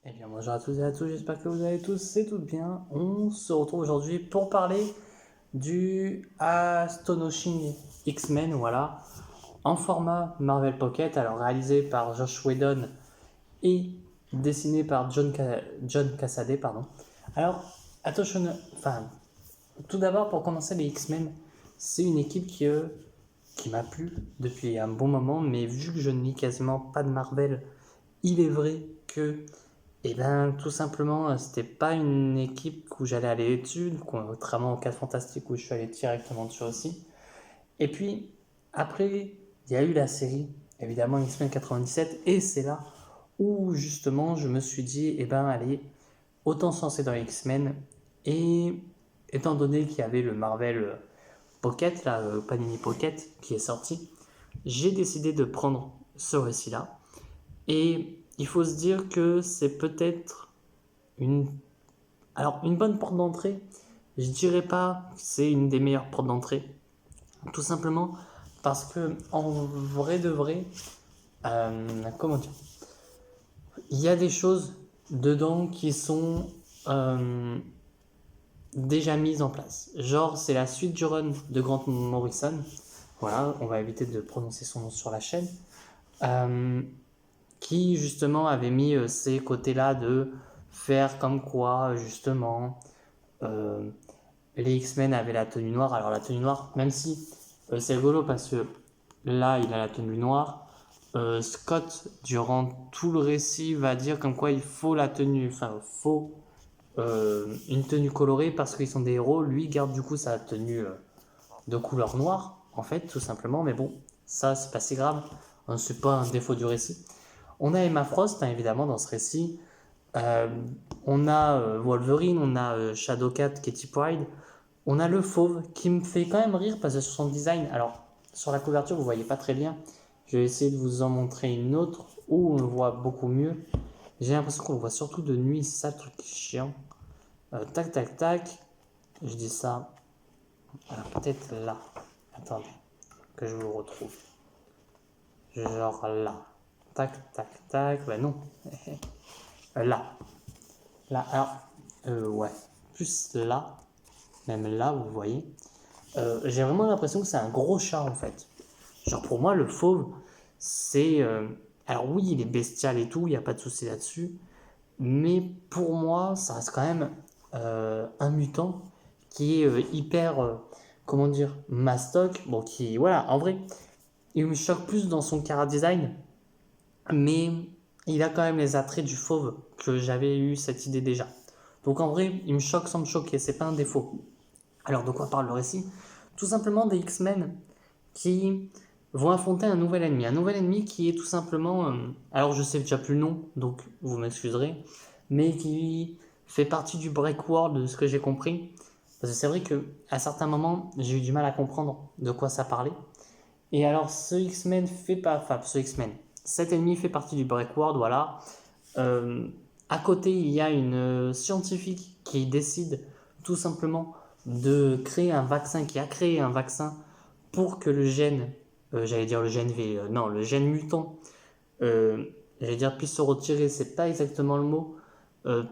Eh bien, bonjour à tous et à tous, j'espère que vous allez tous et toutes bien. On se retrouve aujourd'hui pour parler du Astonishing X-Men, voilà, en format Marvel Pocket, alors réalisé par Josh Whedon et dessiné par John Cassaday, pardon. Alors, attention, enfin, tout d'abord pour commencer les X-Men, c'est une équipe qui m'a plu depuis un bon moment, mais vu que je ne lis quasiment pas de Marvel, il est vrai que tout simplement, c'était pas une équipe où j'allais aller dessus, contrairement aux 4 Fantastiques où je suis allé directement dessus aussi. Et puis, après, il y a eu la série, évidemment, X-Men 97, et c'est là où justement je me suis dit, allez, autant se lancer dans X-Men, et étant donné qu'il y avait le Marvel Pocket, là, Panini Pocket, qui est sorti, j'ai décidé de prendre ce récit-là. Et il faut se dire que c'est peut-être une, une bonne porte d'entrée. Je dirais pas que c'est une des meilleures portes d'entrée. Tout simplement parce que, en vrai de vrai, comment dire, il y a des choses dedans qui sont déjà mises en place. Genre, c'est la suite du run de Grant Morrison. Voilà, on va éviter de prononcer son nom sur la chaîne. Qui justement avait mis ces côtés-là de faire comme quoi justement euh, les X-Men avaient la tenue noire. Alors la tenue noire, même si c'est rigolo parce que là il a la tenue noire, Scott durant tout le récit va dire comme quoi il faut la tenue, enfin faut une tenue colorée parce qu'ils sont des héros. Lui garde du coup sa tenue de couleur noire en fait tout simplement. Mais bon, ça c'est pas si grave, c'est pas un défaut du récit. On a Emma Frost, hein, évidemment, dans ce récit. Euh, on a Wolverine, on a Shadowcat, Katie Pride. On a le fauve qui me fait quand même rire parce que sur son design, alors sur la couverture vous voyez pas très bien. Je vais essayer de vous en montrer une autre où on le voit beaucoup mieux. J'ai l'impression qu'on le voit surtout de nuit, c'est ça le truc chiant. Tac tac tac, je dis ça. Alors peut-être là. Attendez, que je vous le retrouve. Genre là. Tac tac tac, bah non. Là. Là, alors, ouais, plus là, même là, vous voyez, j'ai vraiment l'impression que c'est un gros chat en fait. Genre pour moi, le fauve, c'est. Alors oui, il est bestial et tout, il n'y a pas de souci là-dessus, mais pour moi, ça reste quand même un mutant qui est hyper, comment dire, mastoc. Bon, qui, voilà, en vrai, il me choque plus dans son chara design, mais il a quand même les attraits du fauve que j'avais eu cette idée déjà. Donc en vrai, il me choque sans me choquer, c'est pas un défaut. Alors de quoi parle le récit? Tout simplement des X-Men qui vont affronter un nouvel ennemi qui est tout simplement, alors je sais déjà plus le nom, donc vous m'excuserez, mais qui fait partie du Break World de ce que j'ai compris. Parce que c'est vrai que à certains moments, j'ai eu du mal à comprendre de quoi ça parlait. Et alors ce X-Men fait pas, enfin ce X-Men, cet ennemi fait partie du Break World, voilà. Euh, à côté, il y a une scientifique qui décide tout simplement de créer un vaccin, qui a créé un vaccin pour que le gène, j'allais dire le gène V, non, le gène mutant, euh, j'allais dire puisse se retirer, c'est pas exactement le mot,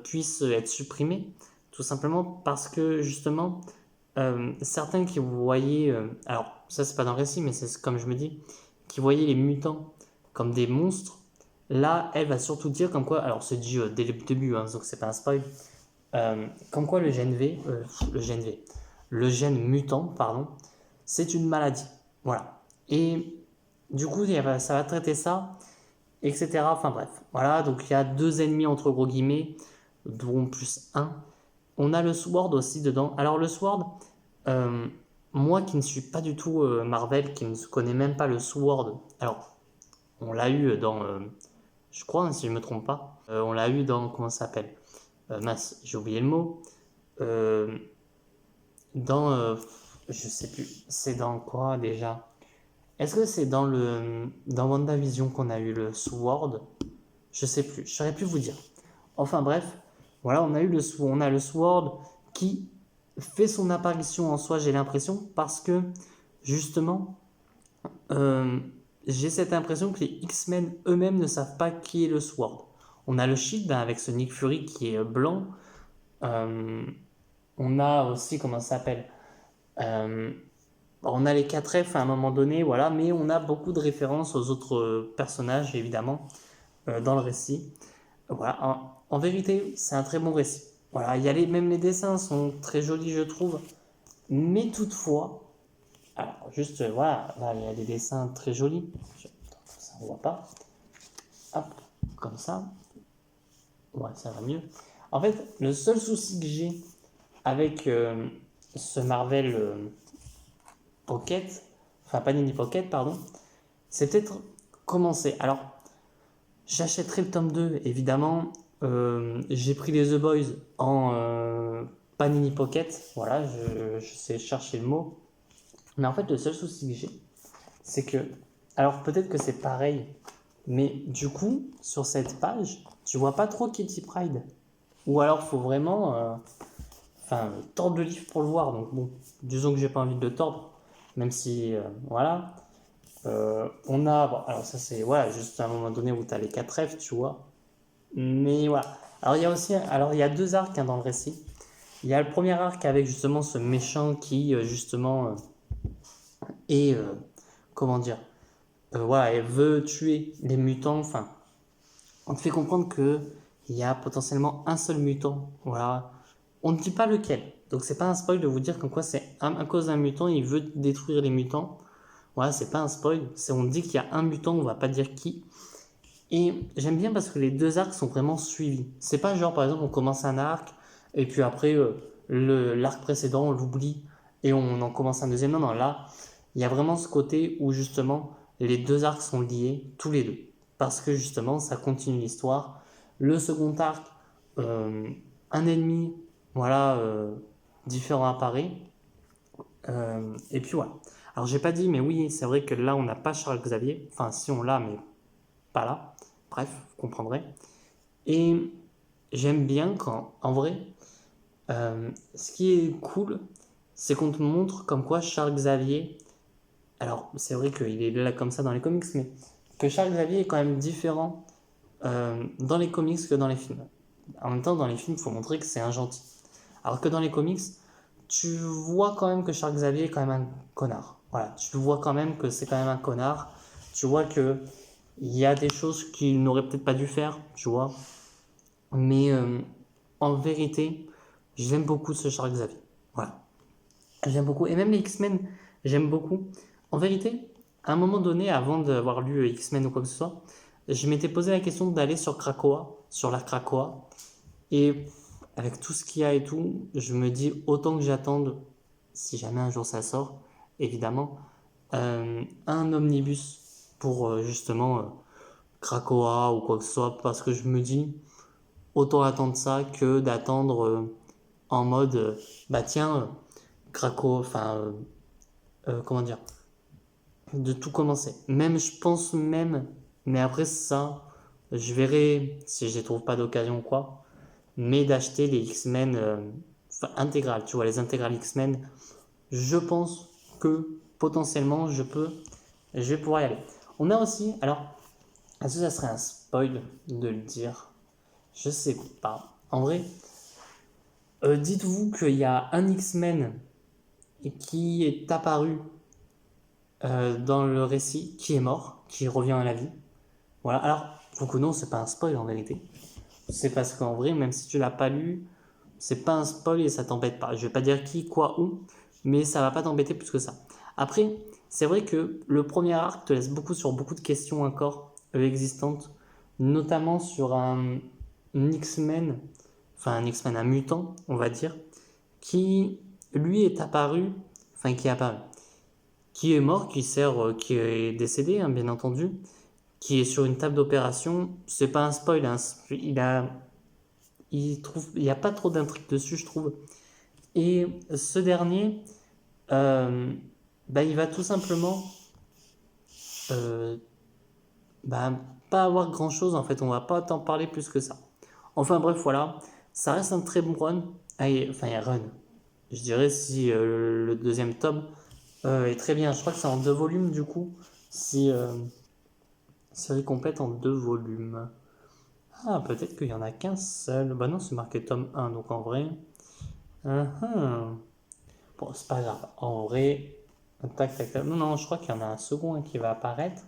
puisse être supprimé, tout simplement parce que justement, certains qui voyaient, alors ça c'est pas dans le récit, mais c'est comme je me dis, qui voyaient les mutants comme des monstres, là elle va surtout dire comme quoi, alors c'est dit dès le début, hein, donc c'est pas un spoil, comme quoi le gène mutant, pardon, c'est une maladie, voilà. Et du coup, ça va traiter ça, etc. Enfin bref, voilà, donc il y a deux ennemis entre gros guillemets, dont plus un. On a le Sword aussi dedans. Alors le Sword, euh, moi qui ne suis pas du tout Marvel, qui ne connais même pas le Sword, alors on l'a eu dans, je crois, hein, si je ne me trompe pas, on l'a eu dans, comment ça s'appelle, mince, j'ai oublié le mot, Euh, dans, je sais plus, c'est dans quoi déjà? Est-ce que c'est dans WandaVision qu'on a eu le Sword? Je sais plus, je saurais plus vous dire. Enfin bref, voilà, on a le Sword qui fait son apparition en soi, j'ai l'impression, parce que justement, euh, j'ai cette impression que les X-Men eux-mêmes ne savent pas qui est le Sword. On a le Shield avec ce Nick Fury qui est blanc. On a aussi, comment ça s'appelle on a les 4F à un moment donné, voilà, mais on a beaucoup de références aux autres personnages, évidemment, dans le récit. Voilà, en vérité, c'est un très bon récit. Voilà, même les dessins sont très jolis, je trouve. Mais toutefois, alors juste, voilà, là, il y a des dessins très jolis. Ça ne voit pas. Hop, comme ça. Ouais, ça va mieux. En fait, le seul souci que j'ai avec ce Marvel Pocket, enfin Panini Pocket, pardon, c'est peut-être commencer. Alors, j'achèterai le tome 2, évidemment. J'ai pris les The Boys en Panini Pocket. Voilà, je sais chercher le mot. Mais en fait, le seul souci que j'ai, c'est que. Alors, peut-être que c'est pareil, mais du coup, sur cette page, tu vois pas trop Kitty Pryde. Ou alors, faut vraiment. Tordre le livre pour le voir. Donc, bon, disons que j'ai pas envie de le tordre, même si. Voilà. On a. Bon, alors, ça, c'est. Voilà, juste à un moment donné où tu as les 4 F, tu vois. Mais voilà. Alors il y a aussi, alors il y a deux arcs dans le récit. Il y a le premier arc avec justement ce méchant qui justement est comment dire, voilà, elle veut tuer les mutants. Enfin, on te fait comprendre que il y a potentiellement un seul mutant. Voilà, on ne dit pas lequel. Donc c'est pas un spoil de vous dire qu'en quoi c'est à cause d'un mutant, il veut détruire les mutants. Voilà, c'est pas un spoil. C'est on dit qu'il y a un mutant, on va pas dire qui. Et j'aime bien parce que les deux arcs sont vraiment suivis. C'est pas genre par exemple on commence un arc et puis après l'arc précédent on l'oublie et on en commence un deuxième. Non, non, là il y a vraiment ce côté où justement les deux arcs sont liés tous les deux. Parce que justement ça continue l'histoire. Le second arc, un ennemi voilà, différent apparaît. Et puis voilà. Alors j'ai pas dit mais oui c'est vrai que là on n'a pas Charles Xavier. Enfin si on l'a mais pas là. Bref, vous comprendrez. Et j'aime bien quand, en vrai, ce qui est cool, c'est qu'on te montre comme quoi Charles Xavier, alors c'est vrai qu'il est là comme ça dans les comics, mais que Charles Xavier est quand même différent dans les comics que dans les films. En même temps, dans les films, il faut montrer que c'est un gentil. Alors que dans les comics, tu vois quand même que Charles Xavier est quand même un connard. Voilà, tu vois quand même que c'est quand même un connard. Tu vois que il y a des choses qu'il n'aurait peut-être pas dû faire, tu vois. Mais en vérité, j'aime beaucoup ce Charles Xavier. Voilà. J'aime beaucoup. Et même les X-Men, j'aime beaucoup. En vérité, à un moment donné, avant d'avoir lu X-Men ou quoi que ce soit, je m'étais posé la question d'aller sur Krakoa, sur la Krakoa. Et avec tout ce qu'il y a et tout, je me dis autant que j'attende, si jamais un jour ça sort, évidemment, un omnibus pour justement Krakoa ou quoi que ce soit, parce que je me dis, autant attendre ça que d'attendre en mode, bah tiens, Krakoa, comment dire, de tout commencer. Même, je pense même, mais après ça, je verrai si je ne trouve pas d'occasion ou quoi, mais d'acheter les X-Men intégrales, tu vois, les intégrales X-Men, je pense que potentiellement je vais pouvoir y aller. On a aussi, alors, est-ce que ça serait un spoil de le dire? Je sais pas. En vrai, dites-vous qu'il y a un X-Men qui est apparu dans le récit, qui est mort, qui revient à la vie. Voilà. Alors, donc non, c'est pas un spoil en vérité. C'est parce qu'en vrai, même si tu l'as pas lu, c'est pas un spoil et ça t'embête pas. Je vais pas dire qui, quoi, où, mais ça va pas t'embêter plus que ça. Après, c'est vrai que le premier arc te laisse beaucoup sur beaucoup de questions encore existantes, notamment sur un X-Men, enfin un X-Men, un mutant, on va dire, qui lui est apparu, enfin qui est apparu, qui est mort, qui est décédé, hein, bien entendu, qui est sur une table d'opération. C'est pas un spoil, hein, il y a pas trop d'intrigue dessus, je trouve. Et ce dernier, euh, bah, il va tout simplement euh, bah, pas avoir grand chose en fait, on va pas t'en parler plus que ça. Enfin bref, voilà, ça reste un très bon run. Ah, enfin, il y a run. Je dirais si le deuxième tome est très bien. Je crois que c'est en deux volumes du coup. Si série complète en deux volumes. Ah, peut-être qu'il y en a qu'un seul. Bah non, c'est marqué tome 1, donc en vrai. Uhum. Bon, c'est pas grave. En vrai, tac, tac, tac. Non, non, je crois qu'il y en a un second qui va apparaître.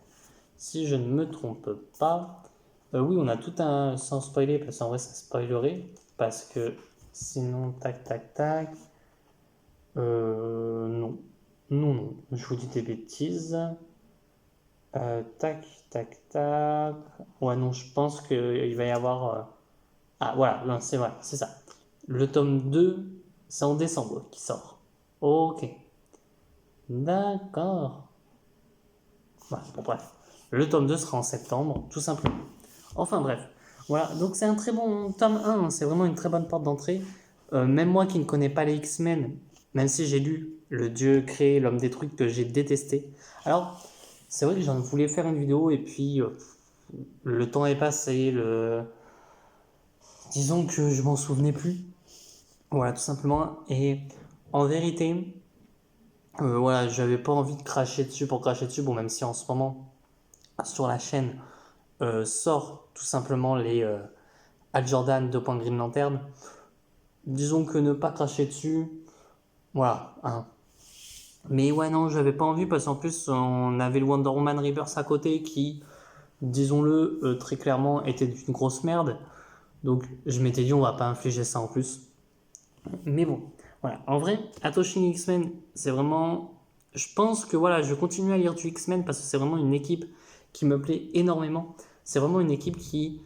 Si je ne me trompe pas. Oui, on a tout un. Sans spoiler, parce qu'en vrai, ça spoilerait. Parce que sinon, tac, tac, tac. Non. Non, non. Je vous dis des bêtises. Tac, tac, tac. Ouais, non, je pense qu'il va y avoir. Ah, voilà, non, c'est vrai, c'est ça. Le tome 2, c'est en décembre qui sort. Ok. D'accord. Voilà, bon, bref. Le tome 2 sera en septembre, tout simplement. Enfin bref. Voilà, donc c'est un très bon tome 1, hein, c'est vraiment une très bonne porte d'entrée. Même moi qui ne connais pas les X-Men, même si j'ai lu Le Dieu créé, l'homme des trucs que j'ai détesté. Alors, c'est vrai que j'en voulais faire une vidéo et puis le temps est passé, disons que je m'en souvenais plus. Voilà, tout simplement. Et en vérité, voilà, j'avais pas envie de cracher dessus pour cracher dessus. Bon, même si en ce moment, sur la chaîne, sort tout simplement les Al Jordan 2. Green Lantern. Disons que ne pas cracher dessus, voilà. Hein. Mais ouais, non, j'avais pas envie parce qu'en plus, on avait le Wonder Woman Rebirth à côté qui, disons-le, très clairement, était une grosse merde. Donc, je m'étais dit, on va pas infliger ça en plus. Mais bon, voilà. En vrai, Atoshi X-Men, c'est vraiment. Je pense que voilà, je vais continuer à lire du X-Men parce que c'est vraiment une équipe qui me plaît énormément. C'est vraiment une équipe qui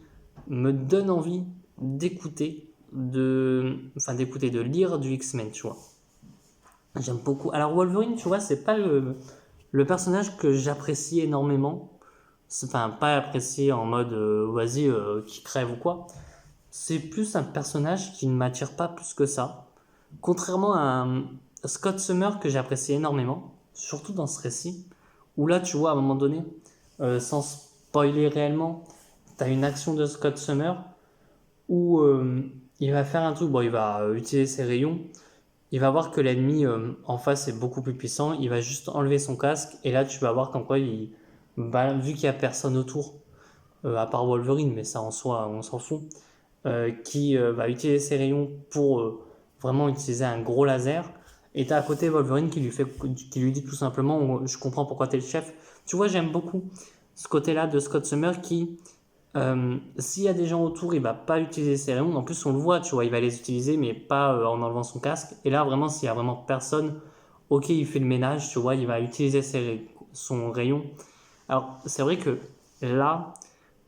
me donne envie d'écouter, enfin d'écouter, de lire du X-Men, tu vois. J'aime beaucoup. Alors Wolverine, tu vois, c'est pas le personnage que j'apprécie énormément. Enfin, pas apprécié en mode vas-y, qui crève ou quoi. C'est plus un personnage qui ne m'attire pas plus que ça. Contrairement à Scott Summer que j'apprécie énormément, surtout dans ce récit, où là, tu vois, à un moment donné, sans spoiler réellement, tu as une action de Scott Summer où il va faire un truc, bon, il va utiliser ses rayons, il va voir que l'ennemi en face est beaucoup plus puissant, il va juste enlever son casque, et là, tu vas voir comme quoi, vu qu'il n'y a personne autour, à part Wolverine, mais ça en soi, on s'en fout, qui va utiliser ses rayons pour vraiment utiliser un gros laser. Et t'as à côté Wolverine qui lui dit tout simplement je comprends pourquoi t'es le chef. Tu vois, j'aime beaucoup ce côté-là de Scott Summer qui, s'il y a des gens autour, il va pas utiliser ses rayons. En plus, on le voit, tu vois, il va les utiliser, mais pas en enlevant son casque. Et là, vraiment, s'il y a vraiment personne, ok, il fait le ménage, tu vois, il va utiliser son rayon. Alors, c'est vrai que là,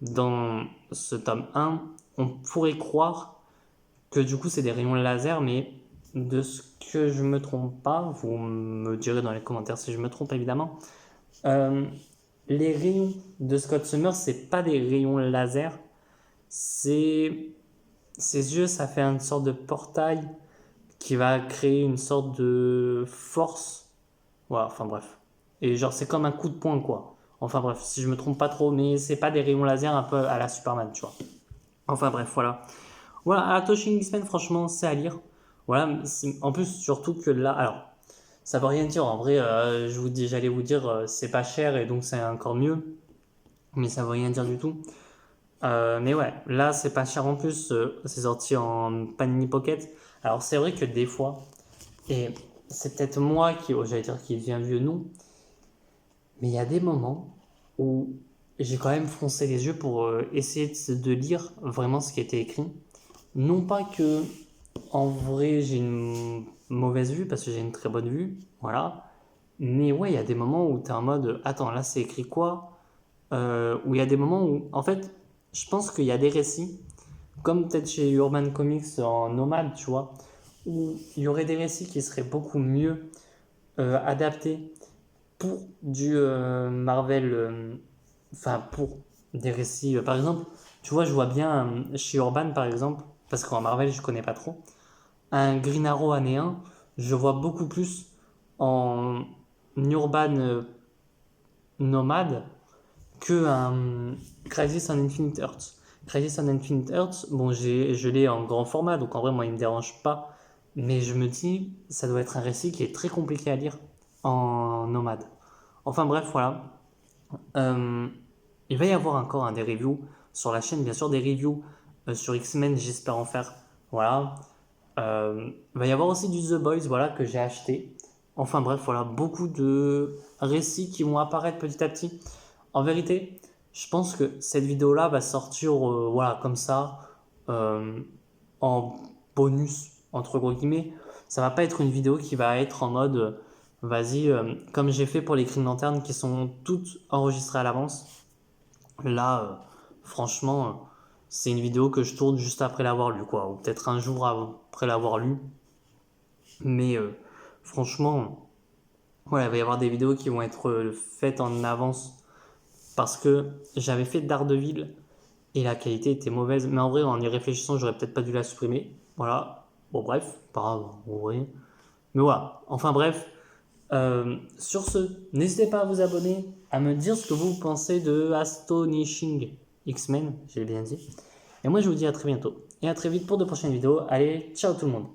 dans ce tome 1, on pourrait croire que du coup c'est des rayons laser, mais de ce que je me trompe pas, vous me direz dans les commentaires si je me trompe évidemment, euh, les rayons de Scott Summers, c'est pas des rayons laser, c'est ses yeux, ça fait une sorte de portail qui va créer une sorte de force. Voilà, enfin bref. Et genre c'est comme un coup de poing quoi. Enfin bref, si je me trompe pas trop, mais c'est pas des rayons laser un peu à la Superman, tu vois. Enfin bref, voilà. Voilà, Atoshi X-Men, franchement, c'est à lire. Voilà, en plus, surtout que là, alors, ça veut rien dire. En vrai, j'allais vous dire, c'est pas cher et donc c'est encore mieux. Mais ça veut rien dire du tout. Mais ouais, là, c'est pas cher en plus. C'est sorti en Panini Pocket. Alors, c'est vrai que des fois, et c'est peut-être moi qui, j'allais dire, qui devient vieux, non. Mais il y a des moments où j'ai quand même froncé les yeux pour essayer de lire vraiment ce qui était écrit. Non pas que en vrai j'ai une mauvaise vue parce que j'ai une très bonne vue, voilà. Mais ouais, il y a des moments où tu es en mode attends, là c'est écrit quoi? Où il y a des moments où en fait, je pense qu'il y a des récits, comme peut-être chez Urban Comics en Nomade, tu vois, où il y aurait des récits qui seraient beaucoup mieux adaptés pour du Marvel, enfin pour des récits. Par exemple, tu vois, je vois bien chez Urban par exemple, parce qu'en Marvel je connais pas trop, un Green Arrow année 1, je vois beaucoup plus en Urban Nomade que un Crisis on Infinite Earths. Crisis on Infinite Earths, bon, je l'ai en grand format, donc en vrai, moi, il me dérange pas. Mais je me dis, ça doit être un récit qui est très compliqué à lire en nomade. Enfin bref, voilà. Euh, il va y avoir encore des reviews sur la chaîne, bien sûr, des reviews sur X-Men, j'espère en faire. Voilà. Il va y avoir aussi du The Boys, voilà, que j'ai acheté. Enfin bref, voilà, beaucoup de récits qui vont apparaître petit à petit. En vérité, je pense que cette vidéo-là va sortir, voilà, comme ça, en bonus, entre gros guillemets. Ça va pas être une vidéo qui va être en mode, vas-y, comme j'ai fait pour les Green Lantern qui sont toutes enregistrées à l'avance. Là, franchement, c'est une vidéo que je tourne juste après l'avoir lu, quoi, ou peut-être un jour après l'avoir lu. Mais franchement, voilà, il va y avoir des vidéos qui vont être faites en avance parce que j'avais fait Daredevil et la qualité était mauvaise. Mais en vrai, en y réfléchissant, j'aurais peut-être pas dû la supprimer. Voilà. Bon, bref, pas grave, en vrai. Mais voilà. Enfin, bref. Sur ce, n'hésitez pas à vous abonner, à me dire ce que vous pensez de Astonishing X-Men, j'ai bien dit. Et moi, je vous dis à très bientôt. Et à très vite pour de prochaines vidéos. Allez, ciao tout le monde.